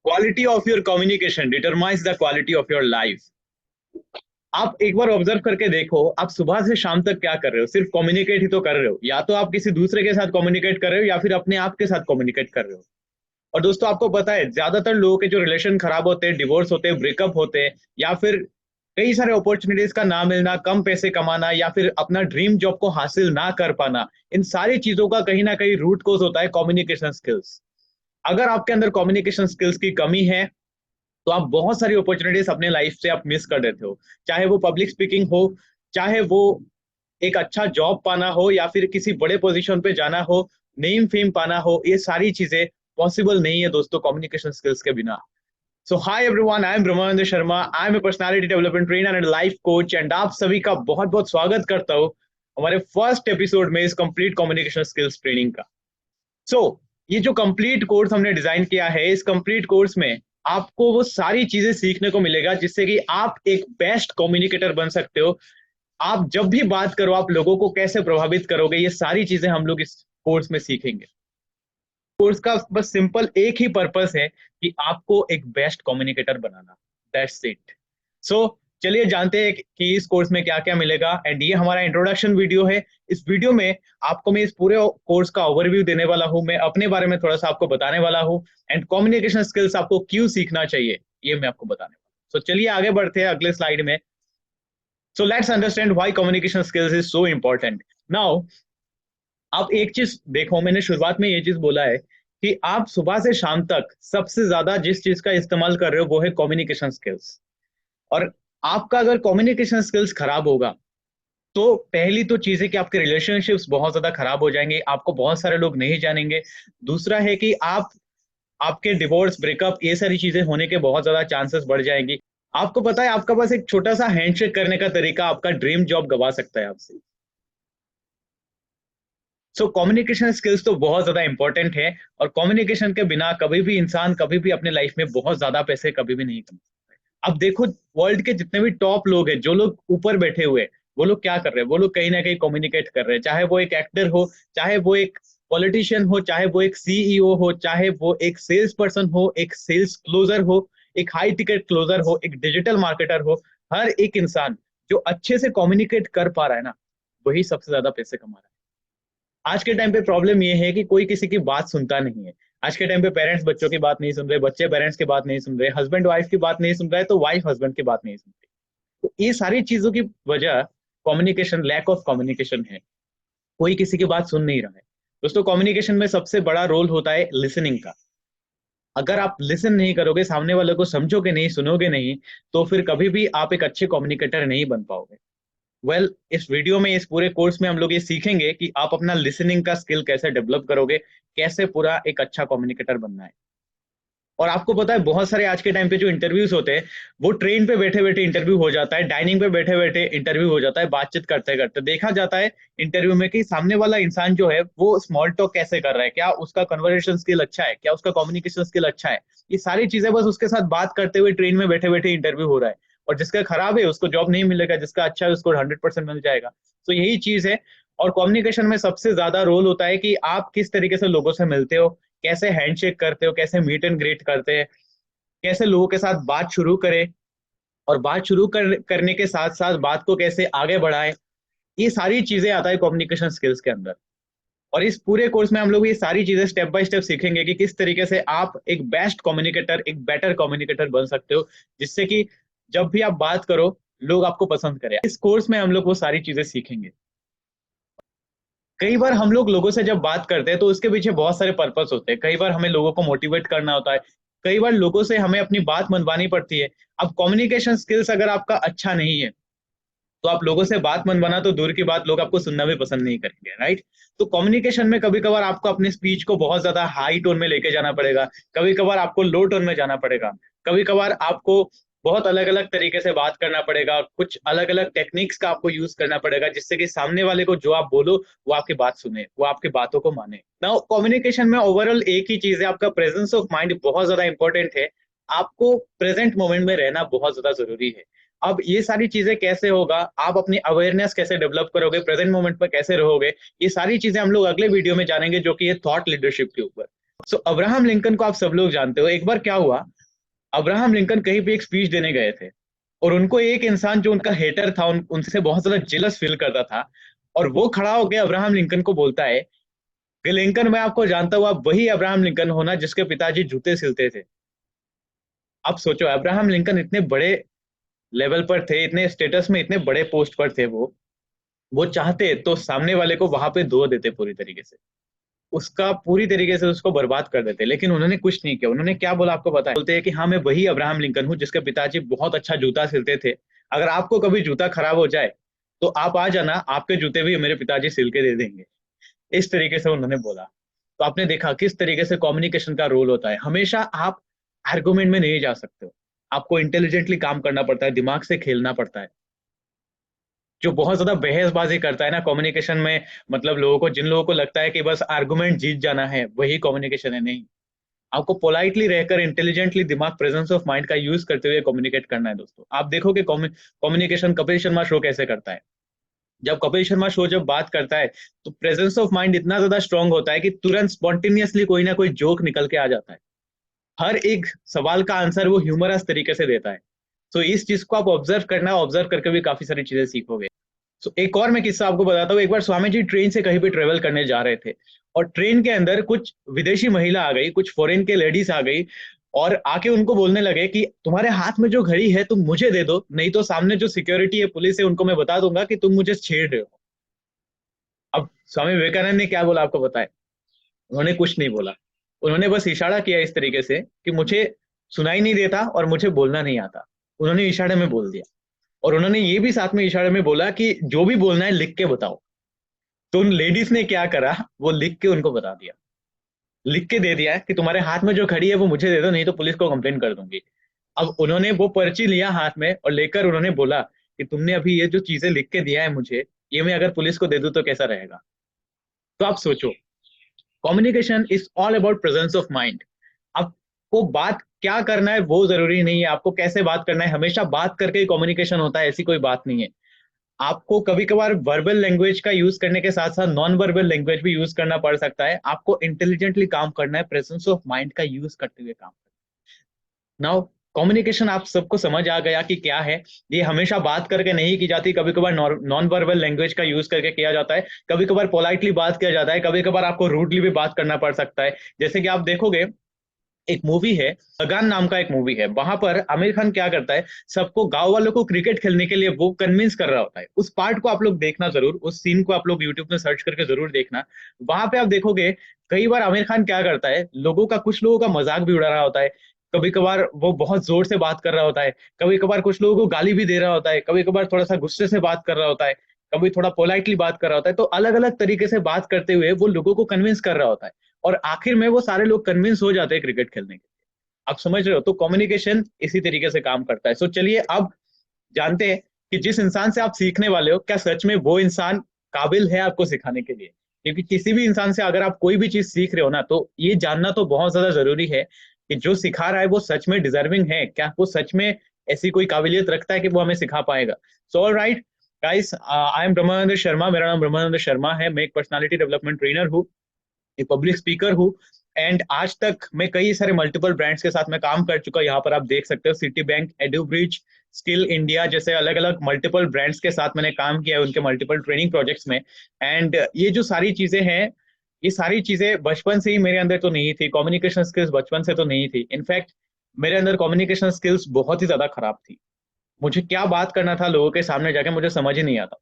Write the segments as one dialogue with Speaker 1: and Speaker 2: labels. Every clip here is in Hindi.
Speaker 1: Quality of your communication determines the quality of your life. आप एक बार ऑब्जर्व करके देखो, आप सुबह से शाम तक क्या कर रहे हो? सिर्फ कम्युनिकेट ही तो कर रहे हो। या तो आप किसी दूसरे के साथ कम्युनिकेट कर रहे हो या फिर अपने आप के साथ कम्युनिकेट कर रहे हो। और दोस्तों, आपको पता है ज्यादातर लोगों के जो रिलेशन खराब होते हैं, डिवोर्स होते हैं, ब्रेकअप होते हैं, या फिर कई सारे अपॉर्चुनिटीज का ना मिलना, कम पैसे कमाना, या फिर अपना ड्रीम जॉब को हासिल ना कर पाना, इन सारी चीजों का कहीं ना कहीं रूट कोज होता है कम्युनिकेशन स्किल्स। अगर आपके अंदर कम्युनिकेशन स्किल्स की कमी है तो आप बहुत सारी अपॉर्चुनिटीज अपने लाइफ से आप मिस कर देते हो। चाहे वो पब्लिक स्पीकिंग हो, चाहे वो एक अच्छा जॉब पाना हो, या फिर किसी बड़े पोजीशन पे जाना हो, नेम फेम पाना हो, ये सारी चीजें पॉसिबल नहीं है दोस्तों कम्युनिकेशन स्किल्स के बिना। So hi everyone, I am Brahmanand Sharma. I am a personality development trainer and life coach, and आप सभी का बहुत बहुत स्वागत करता हूँ हमारे फर्स्ट एपिसोड में इस कंप्लीट कम्युनिकेशन स्किल्स ट्रेनिंग का। सो ये जो कंप्लीट कोर्स हमने डिजाइन किया है, इस कंप्लीट कोर्स में आपको वो सारी चीजें सीखने को मिलेगा जिससे कि आप एक बेस्ट कम्युनिकेटर बन सकते हो। आप जब भी बात करो, आप लोगों को कैसे प्रभावित करोगे, ये सारी चीजें हम लोग इस कोर्स में सीखेंगे। कोर्स का बस सिंपल एक ही पर्पस है कि आपको एक बेस्ट कम्युनिकेटर बनाना। That's it. सो चलिए जानते हैं कि इस कोर्स में क्या क्या मिलेगा। एंड ये हमारा इंट्रोडक्शन वीडियो है। इस वीडियो में आपको मैं इस पूरे कोर्स का ओवरव्यू देने वाला हूँ, मैं अपने बारे में थोड़ा सा आपको बताने वाला हूँ, एंड कम्युनिकेशन स्किल्स आपको क्यों सीखना चाहिए ये मैं आपको बताने वाला हूँ। सो चलिए आगे बढ़ते हैं अगले स्लाइड में। So let's understand why communication skills is so important now. आप एक चीज देखो, मैंने शुरुआत में ये चीज बोला है कि आप सुबह से शाम तक सबसे ज्यादा जिस चीज का इस्तेमाल कर रहे हो वो है कम्युनिकेशन स्किल्स। और आपका अगर कम्युनिकेशन स्किल्स खराब होगा तो पहली तो चीज है कि आपके रिलेशनशिप्स बहुत ज्यादा खराब हो जाएंगे, आपको बहुत सारे लोग नहीं जानेंगे। दूसरा है कि आप आपके डिवोर्स, ब्रेकअप, ये सारी चीजें होने के बहुत ज्यादा चांसेस बढ़ जाएंगी। आपको पता है आपका पास एक छोटा सा हैंडशेक करने का तरीका आपका ड्रीम जॉब गवा सकता है आपसे। सो कम्युनिकेशन स्किल्स तो बहुत ज्यादा इंपॉर्टेंट है। और कम्युनिकेशन के बिना कभी भी इंसान कभी भी अपने लाइफ में बहुत ज्यादा पैसे कभी भी नहीं कमा। अब देखो, वर्ल्ड के जितने भी टॉप लोग हैं, जो लोग ऊपर बैठे हुए हैं, वो लोग क्या कर रहे हैं? वो लोग कहीं ना कहीं कम्युनिकेट कर रहे हैं। चाहे वो एक एक्टर हो, चाहे वो एक पॉलिटिशियन हो, चाहे वो एक सीईओ हो, चाहे वो एक सेल्स पर्सन हो, एक सेल्स क्लोजर हो, एक हाई टिकट क्लोजर हो, एक डिजिटल मार्केटर हो। हर एक इंसान जो अच्छे से कम्युनिकेट कर पा रहा है ना, वही सबसे ज्यादा पैसे कमा रहा है। आज के टाइम पे प्रॉब्लम ये है कि कोई किसी की बात सुनता नहीं है। आज के टाइम पे पेरेंट्स बच्चों की बात नहीं सुन रहे, बच्चे पेरेंट्स की बात नहीं सुन रहे, हस्बैंड वाइफ की बात नहीं सुन रहे, तो वाइफ हस्बैंड की बात नहीं सुन रही। तो ये सारी चीजों की वजह कम्युनिकेशन, लैक ऑफ कम्युनिकेशन है। कोई किसी की बात सुन नहीं रहा है। दोस्तों, कम्युनिकेशन में सबसे बड़ा रोल होता है लिसनिंग का। अगर आप लिसन नहीं करोगे, सामने वाले को समझोगे नहीं, सुनोगे नहीं, तो फिर कभी भी आप एक अच्छे कम्युनिकेटर नहीं बन पाओगे। इस वीडियो में, इस पूरे कोर्स में हम लोग ये सीखेंगे कि आप अपना लिसनिंग का स्किल कैसे डेवलप करोगे, कैसे पूरा एक अच्छा कम्युनिकेटर बनना है। और आपको पता है बहुत सारे आज के टाइम पे जो इंटरव्यूज होते हैं, वो ट्रेन पे बैठे बैठे इंटरव्यू हो जाता है, डाइनिंग पे बैठे बैठे इंटरव्यू हो जाता है, बातचीत करते करते देखा जाता है इंटरव्यू में कि सामने वाला इंसान जो है वो स्मॉल टॉक कैसे कर रहा है, क्या उसका कन्वर्सेशन स्किल अच्छा है, क्या उसका कम्युनिकेशन स्किल अच्छा है। ये सारी चीजें बस उसके साथ बात करते हुए ट्रेन में बैठे बैठे इंटरव्यू हो रहा है। और जिसका खराब है उसको जॉब नहीं मिलेगा, जिसका अच्छा है उसको 100% मिल जाएगा। तो यही चीज है। और कम्युनिकेशन में सबसे ज्यादा रोल होता है कि आप किस तरीके से लोगों से मिलते हो, कैसे हैंडशेक करते हो, कैसे मीट एंड ग्रीट करते हैं, कैसे लोगों के साथ बात शुरू करें, और बात शुरू करने के साथ साथ बात को कैसे आगे बढ़ाएं। ये सारी चीजें आता है कम्युनिकेशन स्किल्स के अंदर। और इस पूरे कोर्स में हम लोग ये सारी चीजें स्टेप बाय स्टेप सीखेंगे कि किस तरीके से आप एक बेस्ट कम्युनिकेटर, एक बेटर कम्युनिकेटर बन सकते हो, जिससे कि जब भी आप बात करो लोग आपको पसंद करें। इस कोर्स में हम लोग वो सारी चीजें सीखेंगे। कई बार हम लोग लोगों से जब बात करते हैं तो उसके पीछे बहुत सारे पर्पस होते हैं। कई बार हमें लोगों को मोटिवेट करना होता है, कई बार लोगों से हमें अपनी बात मनवानी पड़ती है। अब कम्युनिकेशन स्किल्स अगर आपका अच्छा नहीं है तो आप लोगों से बात मनवाना तो दूर की बात, लोग आपको सुनना भी पसंद नहीं करेंगे, राइट। तो कम्युनिकेशन में कभी कभार आपको अपने स्पीच को बहुत ज्यादा हाई टोन में लेके जाना पड़ेगा, कभी कभार आपको लो टोन में जाना पड़ेगा, कभी कभार आपको बहुत अलग अलग तरीके से बात करना पड़ेगा, कुछ अलग अलग टेक्निक्स का आपको यूज करना पड़ेगा, जिससे कि सामने वाले को जो आप बोलो वो आपकी बात सुने, वो आपकी बातों को माने ना। कम्युनिकेशन में ओवरऑल एक ही चीज है, आपका प्रेजेंस ऑफ माइंड बहुत ज्यादा इंपॉर्टेंट है। आपको प्रेजेंट मोमेंट में रहना बहुत ज्यादा जरूरी है। अब ये सारी चीजें कैसे होगा, आप अपनी अवेयरनेस कैसे डेवलप करोगे, प्रेजेंट मोमेंट पर कैसे रहोगे, ये सारी चीजें हम लोग अगले वीडियो में जानेंगे, जो कि ये थॉट लीडरशिप के ऊपर। सो अब्राहम लिंकन को आप सब लोग जानते हो। एक बार क्या हुआ, अब्राहम लिंकन कहीं पे एक स्पीच देने गए थे, और उनको एक इंसान जो उनका हेटर था, उनसे बहुत ज्यादा जेलस फील करता था, और वो खड़ा होकर अब्राहम लिंकन को बोलता है कि लिंकन, मैं आपको जानता हूं, आप वही अब्राहम लिंकन होना जिसके पिताजी जूते सिलते थे। अब सोचो, अब्राहम लिंकन इतने बड़े लेवल पर थे, इतने स्टेटस में, इतने बड़े पोस्ट पर थे, वो चाहते तो सामने वाले को वहां पे धो देते पूरी तरीके से, उसका पूरी तरीके से उसको बर्बाद कर देते, लेकिन उन्होंने कुछ नहीं किया। उन्होंने क्या बोला आपको पता है? बोलते हैं कि हाँ, मैं वही अब्राहम लिंकन हूँ जिसके पिताजी बहुत अच्छा जूता सिलते थे, अगर आपको कभी जूता खराब हो जाए तो आप आ जाना, आपके जूते भी मेरे पिताजी सिल के दे देंगे। इस तरीके से उन्होंने बोला। तो आपने देखा किस तरीके से कम्युनिकेशन का रोल होता है। हमेशा आप आर्गुमेंट में नहीं जा सकते हो, आपको इंटेलिजेंटली काम करना पड़ता है, दिमाग से खेलना पड़ता है। जो बहुत ज्यादा बहसबाजी करता है ना कम्युनिकेशन में, मतलब लोगों को, जिन लोगों को लगता है कि बस आर्गुमेंट जीत जाना है वही कम्युनिकेशन है, नहीं। आपको पोलाइटली रहकर, इंटेलिजेंटली, दिमाग, प्रेजेंस ऑफ माइंड का यूज करते हुए कम्युनिकेट करना है दोस्तों। आप देखोगे कम्युनिकेशन कपिल शर्मा शो कैसे करता है। जब कपिल शर्मा शो जब बात करता है तो प्रेजेंस ऑफ माइंड इतना ज्यादा स्ट्रांग होता है कि तुरंत स्पॉन्टेनियसली कोई ना कोई जोक निकल के आ जाता है। हर एक सवाल का आंसर वो ह्यूमरस तरीके से देता है। तो इस चीज को आप ऑब्जर्व करना, ऑब्जर्व करके भी काफी सारी चीजें सीखोगे। तो एक और मैं किस्सा आपको बताता हूँ। एक बार स्वामी जी ट्रेन से कहीं पे ट्रेवल करने जा रहे थे, और ट्रेन के अंदर कुछ विदेशी महिला आ गई, कुछ फॉरेन के लेडीज आ गई, और आके उनको बोलने लगे कि तुम्हारे हाथ में जो घड़ी है तुम मुझे दे दो, नहीं तो सामने जो सिक्योरिटी है, पुलिस है, उनको मैं बता दूंगा कि तुम मुझे छेड़ रहे हो। अब स्वामी विवेकानंद ने क्या बोला आपको पता है? उन्होंने कुछ नहीं बोला। उन्होंने बस इशारा किया इस तरीके से कि मुझे सुनाई नहीं देता और मुझे बोलना नहीं आता। उन्होंने इशारे में बोल दिया, और उन्होंने ये भी साथ में इशारे में बोला कि जो भी बोलना है लिख के बताओ। तो उन लेडीज ने क्या करा, वो लिख के उनको बता दिया, लिख के दे दिया कि तुम्हारे हाथ में जो खड़ी है वो मुझे दे दो, नहीं तो पुलिस को कंप्लेन कर दूंगी। अब उन्होंने वो पर्ची लिया हाथ में और लेकर उन्होंने बोला कि तुमने अभी ये जो चीजें लिख के दिया है मुझे, ये मैं अगर पुलिस को दे दूं तो कैसा रहेगा। तो आप सोचो, communication is all about presence of mind. आपको बात क्या करना है वो जरूरी नहीं है, आपको कैसे बात करना है, हमेशा बात करके ही कम्युनिकेशन होता है, ऐसी कोई बात नहीं है। आपको कभी कभार वर्बल लैंग्वेज का यूज करने के साथ साथ नॉन वर्बल लैंग्वेज भी यूज करना पड़ सकता है। आपको इंटेलिजेंटली काम करना है, प्रेजेंस ऑफ माइंड का यूज करते हुए काम करना है। नाउ कम्युनिकेशन आप सबको समझ आ गया कि क्या है। ये हमेशा बात करके नहीं की जाती, कभी कभार नॉन वर्बल लैंग्वेज का यूज करके किया जाता है, कभी कभार पोलाइटली बात किया जाता है, कभी कभार आपको रूडली भी बात करना पड़ सकता है। जैसे कि आप देखोगे, एक मूवी है लगान नाम का, एक मूवी है, वहां पर आमिर खान क्या करता है, सबको, गांव वालों को क्रिकेट खेलने के लिए वो कन्विंस कर रहा होता है। उस पार्ट को आप लोग देखना जरूर, उस सीन को आप लोग यूट्यूब में सर्च करके जरूर देखना। वहां पे आप देखोगे कई बार आमिर खान क्या करता है, लोगों का, कुछ लोगों का मजाक भी उड़ा रहा होता है, कभी कभार वो बहुत जोर से बात कर रहा होता है, कभी कभार कुछ लोगों को गाली भी दे रहा होता है, कभी कभार थोड़ा सा गुस्से से बात कर रहा होता है, कभी थोड़ा पोलाइटली बात कर रहा होता है। तो अलग अलग तरीके से बात करते हुए वो लोगों को कन्विंस कर रहा होता है, और आखिर में वो सारे लोग कन्विंस हो जाते हैं क्रिकेट खेलने के। आप समझ रहे हो? तो कम्युनिकेशन इसी तरीके से काम करता है। सो चलिए अब जानते हैं कि जिस इंसान से आप सीखने वाले हो, क्या सच में वो इंसान काबिल है आपको सिखाने के लिए। क्योंकि किसी भी इंसान से अगर आप कोई भी चीज सीख रहे हो ना, तो ये जानना तो बहुत ज्यादा जरूरी है कि जो सिखा रहा है वो सच में डिजर्विंग है, क्या वो सच में ऐसी कोई काबिलियत रखता है कि वो हमें सिखा पाएगा। So all right guys, I am Brahmanand Sharma, मेरा नाम ब्रह्मानंद शर्मा है, मैं एक पर्सनालिटी डेवलपमेंट ट्रेनर हूँ, एक पब्लिक स्पीकर हूँ। एंड आज तक मैं कई सारे मल्टीपल ब्रांड्स के साथ मैं काम कर चुका हूँ। यहाँ पर आप देख सकते हो सिटी बैंक, एडुब्रिज, स्किल इंडिया जैसे अलग अलग मल्टीपल ब्रांड्स के साथ मैंने काम किया है, उनके मल्टीपल ट्रेनिंग प्रोजेक्ट्स में। एंड ये जो सारी चीजें हैं, ये सारी चीजें बचपन से ही मेरे अंदर तो नहीं थी, कम्युनिकेशन स्किल्स बचपन से तो नहीं थी। इनफैक्ट मेरे अंदर कम्युनिकेशन स्किल्स बहुत ही ज्यादा खराब थी। मुझे क्या बात करना था लोगों के सामने जाके, मुझे समझ ही नहीं आता,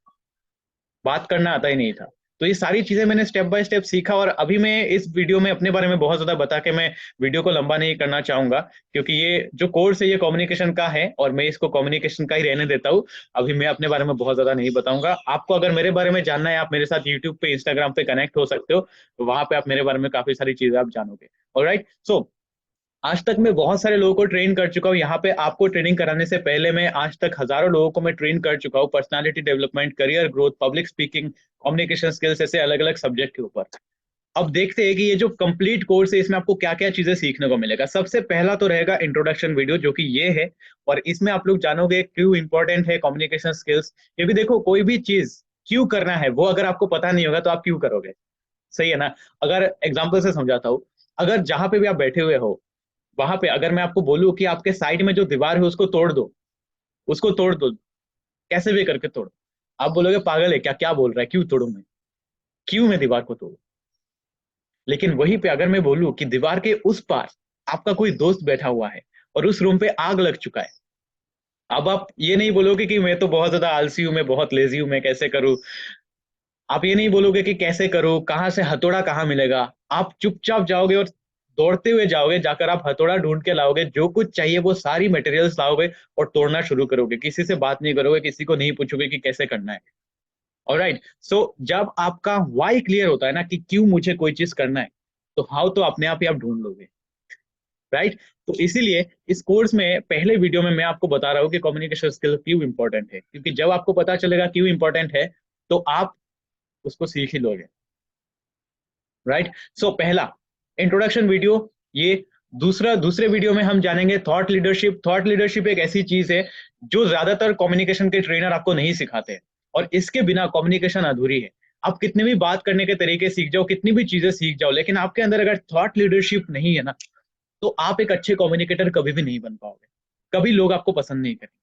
Speaker 1: बात करना आता ही नहीं था। तो ये सारी चीजें मैंने स्टेप बाय स्टेप सीखा, और अभी मैं इस वीडियो में अपने बारे में बहुत ज्यादा बता के मैं वीडियो को लंबा नहीं करना चाहूंगा, क्योंकि ये जो कोर्स है ये कम्युनिकेशन का है, और मैं इसको कम्युनिकेशन का ही रहने देता हूँ। अभी मैं अपने बारे में बहुत ज्यादा नहीं बताऊंगा। आपको अगर मेरे बारे में जानना है, आप मेरे साथ यूट्यूब पे, इंस्टाग्राम पे कनेक्ट हो सकते हो, तो वहां पे आप मेरे बारे में काफी सारी चीजें आप जानोगे। ऑलराइट, सो आज तक मैं बहुत सारे लोगों को ट्रेन कर चुका हूँ। यहाँ पे आपको ट्रेनिंग कराने से पहले मैं आज तक हजारों लोगों को मैं ट्रेन कर चुका हूँ, personality development, career growth, public speaking, communication skills, ऐसे अलग अलग सब्जेक्ट के ऊपर। अब देखते हैं कि ये जो कंप्लीट कोर्स है इसमें आपको क्या क्या चीजें सीखने को मिलेगा। सबसे पहला तो रहेगा इंट्रोडक्शन वीडियो, जो कि ये है, और इसमें आप लोग जानोगे क्यों इंपॉर्टेंट है कम्युनिकेशन स्किल्स। क्योंकि देखो, कोई भी चीज क्यों करना है वो अगर आपको पता नहीं होगा तो आप क्यों करोगे, सही है ना। अगर एग्जाम्पल से समझाता हूँ, अगर जहां पे भी आप बैठे हुए हो, वहां पे अगर मैं आपको बोलूं कि आपके साइड में जो दीवार है उसको तोड़ दो, उसको तोड़ दो, कैसे भी करके तोड़ो, आप बोलोगे पागल है क्या, क्या बोल रहा है, क्यों तोड़ू मैं, क्यों मैं दीवार को तोड़ू। लेकिन वहीं पे अगर मैं बोलूं कि दीवार के उस पार आपका कोई दोस्त बैठा हुआ है और उस रूम पे आग लग चुका है, अब आप ये नहीं बोलोगे कि मैं तो बहुत ज्यादा आलसी हूं, मैं बहुत लेजी हूं, मैं कैसे करूं। आप ये नहीं बोलोगे कि कैसे करूं, कहाँ से हथौड़ा कहाँ मिलेगा। आप चुपचाप जाओगे और दौड़ते हुए जाओगे, जाकर आप हथौड़ा ढूंढ के लाओगे, जो कुछ चाहिए वो सारी मटेरियल्स लाओगे और तोड़ना शुरू करोगे, किसी से बात नहीं करोगे, किसी को नहीं पूछोगे कि कैसे करना है। ऑलराइट, सो जब आपका वाई क्लियर होता है ना कि क्यों मुझे कोई चीज करना है, तो हाउ तो अपने आप ही आप ढूंढ लोगे। राइट, तो इसीलिए इस कोर्स में पहले वीडियो में मैं आपको बता रहा हूँ कि कम्युनिकेशन स्किल क्यों इंपॉर्टेंट है, क्योंकि जब आपको पता चलेगा क्यों इंपॉर्टेंट है तो आप उसको सीख ही लोगे। राइट, सो पहला इंट्रोडक्शन वीडियो ये। दूसरे वीडियो में हम जानेंगे थॉट लीडरशिप। थॉट लीडरशिप एक ऐसी चीज है जो ज्यादातर कम्युनिकेशन के ट्रेनर आपको नहीं सिखाते हैं, और इसके बिना कम्युनिकेशन अधूरी है। आप कितने भी बात करने के तरीके सीख जाओ, कितनी भी चीजें सीख जाओ, लेकिन आपके अंदर अगर थॉट लीडरशिप नहीं है ना, तो आप एक अच्छे कम्युनिकेटर कभी भी नहीं बन पाओगे, कभी लोग आपको पसंद नहीं करेंगे।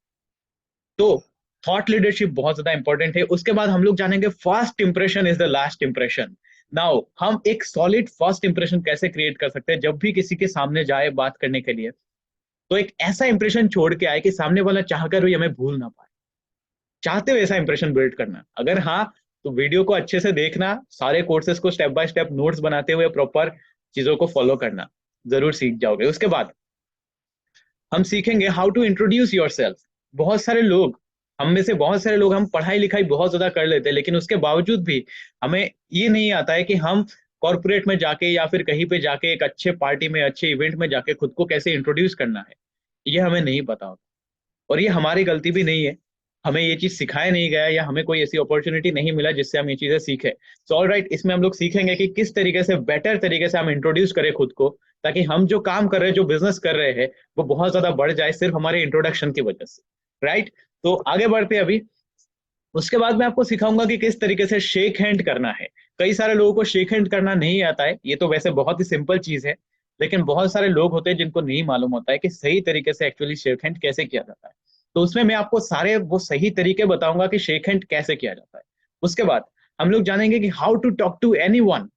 Speaker 1: तो थॉट लीडरशिप बहुत ज्यादा इंपॉर्टेंट है। उसके बाद हम लोग जानेंगे first impression is the last impression. Now हम एक सॉलिड फर्स्ट इंप्रेशन कैसे क्रिएट कर सकते हैं जब भी किसी के सामने जाए बात करने के लिए, तो एक ऐसा इंप्रेशन छोड़ के आए कि सामने वाला चाहकर भी हमें भूल ना पाए। चाहते हुए ऐसा इंप्रेशन बिल्ड करना, अगर हाँ तो वीडियो को अच्छे से देखना, सारे कोर्सेज को स्टेप बाय स्टेप नोट्स बनाते हुए प्रॉपर चीजों को फॉलो करना, जरूर सीख जाओगे। उसके बाद हम सीखेंगे how to introduce yourself. बहुत सारे लोग, हम में से बहुत सारे लोग, हम पढ़ाई लिखाई बहुत ज्यादा कर लेते हैं, लेकिन उसके बावजूद भी हमें ये नहीं आता है कि हम कॉर्पोरेट में जाके या फिर कहीं पे जाके एक अच्छे पार्टी में, अच्छे इवेंट में जाके खुद को कैसे इंट्रोड्यूस करना है, ये हमें नहीं पता होता। और ये हमारी गलती भी नहीं है, हमें ये चीज सिखाया नहीं गया या हमें कोई ऐसी अपॉर्चुनिटी नहीं मिला जिससे हम ये चीजें सीखे। सो ऑल राइट, इसमें हम लोग सीखेंगे कि किस तरीके से बेटर तरीके से हम इंट्रोड्यूस करें खुद को, ताकि हम जो काम कर रहे हैं, जो बिजनेस कर रहे हैं, वो बहुत ज्यादा बढ़ जाए सिर्फ हमारे इंट्रोडक्शन की वजह से। राइट, तो आगे बढ़ते हैं अभी। उसके बाद मैं आपको सिखाऊंगा कि किस तरीके से शेक हैंड करना है। कई सारे लोगों को शेक हैंड करना नहीं आता है, ये तो वैसे बहुत ही सिंपल चीज है, लेकिन बहुत सारे लोग होते हैं जिनको नहीं मालूम होता है कि सही तरीके से एक्चुअली शेक हैंड कैसे किया जाता है। तो उसमें मैं आपको सारे वो सही तरीके बताऊंगा कि शेक हैंड कैसे किया जाता है। उसके बाद हम लोग जानेंगे कि how to talk to anyone.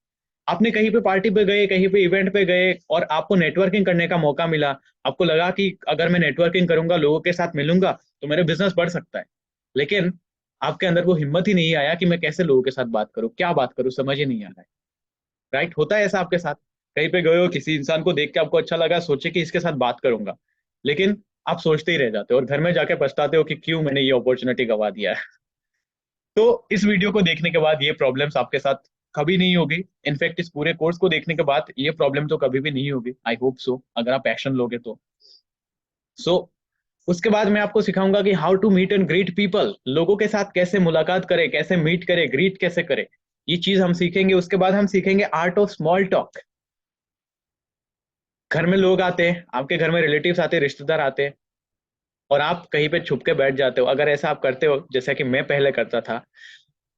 Speaker 1: आपने कहीं पे पार्टी पे गए, कहीं पे इवेंट पे गए और आपको नेटवर्किंग करने का मौका मिला, आपको लगा कि अगर मैं नेटवर्किंग करूंगा, लोगों के साथ मिलूंगा, तो मेरा बिजनेस बढ़ सकता है। लेकिन आपके अंदर वो हिम्मत ही नहीं आया कि मैं कैसे लोगों के साथ बात करूं, क्या बात करूं, समझ ही नहीं आ रहा है। राइट, होता है ऐसा आपके साथ। कहीं पे गए हो, किसी इंसान को देख के आपको अच्छा लगा, सोचे कि इसके साथ बात करूंगा, लेकिन आप सोचते ही रह जाते हो और घर में जाके पछताते हो कि क्यों मैंने ये अपॉर्चुनिटी गवा दिया है। तो इस वीडियो को देखने के बाद ये प्रॉब्लम्स आपके साथ कभी नहीं होगी। इनफैक्ट इस पूरे कोर्स को देखने के बाद ये प्रॉब्लम तो कभी भी नहीं होगी, आई होप सो, अगर आप एक्शन लोगे तो। सो उसके बाद मैं आपको सिखाऊंगा कि how to meet and greet people. लोगों के साथ कैसे मुलाकात करें, कैसे मीट करें, ग्रीट कैसे करें, ये चीज हम सीखेंगे। उसके बाद हम सीखेंगे आर्ट ऑफ स्मॉल टॉक। घर में लोग आते हैं, आपके घर में रिलेटिव्स आते हैं, रिश्तेदार आते हैं, और आप कहीं पे छुप के बैठ जाते हो। अगर ऐसा आप करते हो, जैसा कि मैं पहले करता था,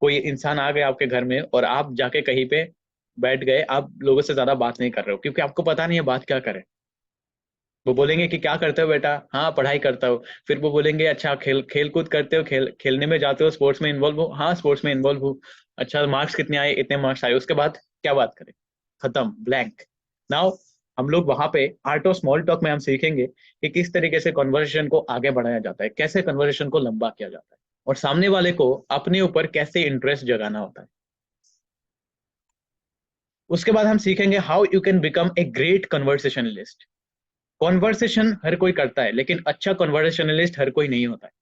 Speaker 1: कोई इंसान आ गया आपके घर में और आप जाके कहीं पे बैठ गए, आप लोगों से ज्यादा बात नहीं कर रहे हो क्योंकि आपको पता नहीं है बात क्या करें। वो बोलेंगे कि क्या करते हो बेटा, हाँ पढ़ाई करता हो। फिर वो बोलेंगे अच्छा खेल खेल कूद करते हो, खेलने में जाते हो, स्पोर्ट्स में इन्वॉल्व हो, हाँ स्पोर्ट्स में इन्वॉल्व हो। अच्छा मार्क्स कितने आए, इतने मार्क्स आए। उसके बाद क्या बात करें, खत्म, ब्लैंक। नाउ हम लोग वहां पे आर्ट ऑफ स्मॉल टॉक में हम सीखेंगे कि किस तरीके से कन्वर्सेशन को आगे बढ़ाया जाता है, कैसे कन्वर्सेशन को लंबा किया जाता है, और सामने वाले को अपने ऊपर कैसे इंटरेस्ट जगाना होता है। उसके बाद हम सीखेंगे how you can become a great conversationalist. Conversation हर कोई करता है, लेकिन अच्छा कॉन्वर्सेशनलिस्ट हर कोई नहीं होता है।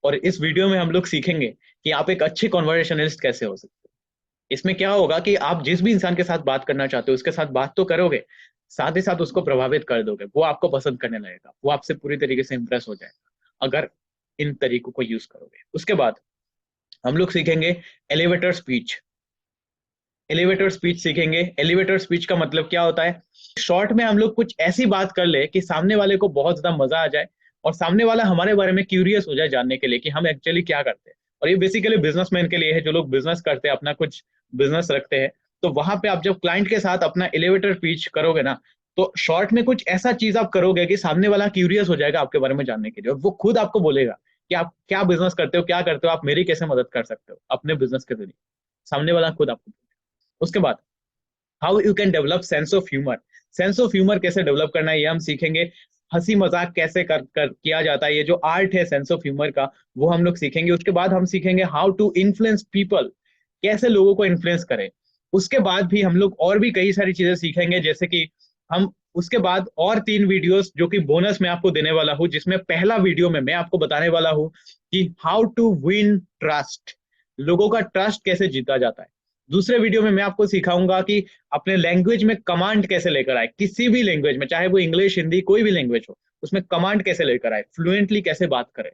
Speaker 1: और इस वीडियो में हम लोग सीखेंगे कि आप एक अच्छे कॉन्वर्सेशनलिस्ट कैसे हो सकते हैं। इसमें क्या होगा कि आप जिस भी इंसान के साथ बात करना चाहते हो उसके साथ बात तो करोगे, साथ ही साथ उसको प्रभावित कर दोगे, वो आपको पसंद करने लगेगा, वो आपसे पूरी तरीके से इंप्रेस हो जाएगा अगर इन तरीकों को यूज करोगे। उसके बाद हम लोग सीखेंगे एलिवेटर स्पीच। एलिवेटर स्पीच सीखेंगे। एलिवेटर स्पीच का मतलब क्या होता है, शॉर्ट में हम लोग कुछ ऐसी बात कर ले कि सामने वाले को बहुत ज्यादा मजा आ जाए और सामने वाला हमारे बारे में क्यूरियस हो जाए जानने के लिए कि हम एक्चुअली क्या करते हैं। और ये बेसिकली बिजनेसमैन के लिए है, जो लोग बिजनेस करते हैं, अपना कुछ बिजनेस रखते हैं। तो वहां पे आप जब क्लाइंट के साथ अपना एलिवेटर स्पीच करोगे ना, तो शॉर्ट में कुछ ऐसा चीज आप करोगे कि सामने वाला क्यूरियस हो जाएगा आपके बारे में जानने के लिए, और वो खुद आपको बोलेगा कि आप क्या बिजनेस करते हो, क्या करते हो, आप मेरी कैसे मदद कर सकते हो अपने बिजनेस के जरिए। सामने वाला खुद आपको बोलेगा। उसके बाद how you can develop sense of humour. Sense of humour कैसे डेवलप करना है ये हम सीखेंगे। हंसी मजाक कैसे कर किया जाता है, ये जो आर्ट है सेंस ऑफ ह्यूमर का, वो हम लोग सीखेंगे। उसके बाद हम सीखेंगे हाउ टू इन्फ्लुएंस पीपल, कैसे लोगों को इन्फ्लुएंस करें। उसके बाद भी हम लोग और भी कई सारी चीजें सीखेंगे, जैसे कि हम उसके बाद और 3 वीडियोस जो कि बोनस में आपको देने वाला हूं, जिसमें पहला वीडियो में मैं आपको बताने वाला हूं कि हाउ टू विन ट्रस्ट, लोगों का ट्रस्ट कैसे जीता जाता है। दूसरे वीडियो में मैं आपको सिखाऊंगा कि अपने लैंग्वेज में कमांड कैसे लेकर आए, किसी भी लैंग्वेज में, चाहे वो इंग्लिश हिंदी कोई भी लैंग्वेज हो, उसमें कमांड कैसे लेकर आए, फ्लुएंटली कैसे बात करें।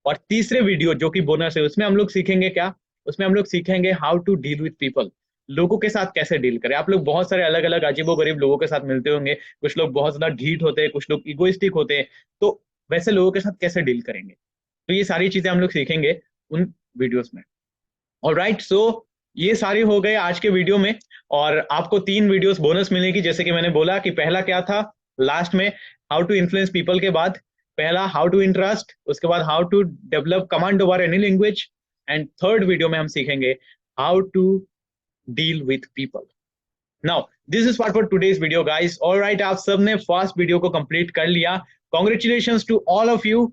Speaker 1: और तीसरे वीडियो जो कि बोनस है, उसमें हम लोग सीखेंगे क्या, उसमें हम लोग सीखेंगे how to deal with people, लोगों के साथ कैसे डील करें। आप लोग बहुत सारे अलग अलग अजीबो गरीब लोगों के साथ मिलते होंगे, कुछ लोग बहुत ज्यादा ढीठ होते हैं, कुछ लोग इगोइस्टिक होते हैं, तो वैसे लोगों के साथ कैसे डील करेंगे। तो ये सारी चीजें हम लोग सीखेंगे उन वीडियोस में। ऑलराइट, सो ये सारे हो गए आज के वीडियो में। और आपको 3 वीडियोस बोनस मिलेगी, जैसे कि मैंने बोला कि पहला क्या था लास्ट में, हाउ टू इन्फ्लुएंस पीपल के बाद पहला हाउ टू इंटरेस्ट, उसके बाद how to develop command over any language, and third video में हम सीखेंगे how to deal with people. Now this is part for today's video guys. Alright, आप सबने फर्स्ट वीडियो को कंप्लीट कर लिया, congratulations to all of you.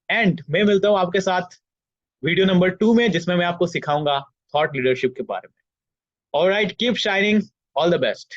Speaker 1: And मैं मिलता हूं आपके साथ वीडियो नंबर 2 में, जिसमें मैं आपको सिखाऊंगा थॉट लीडरशिप के बारे में। Alright, keep shining, all the best.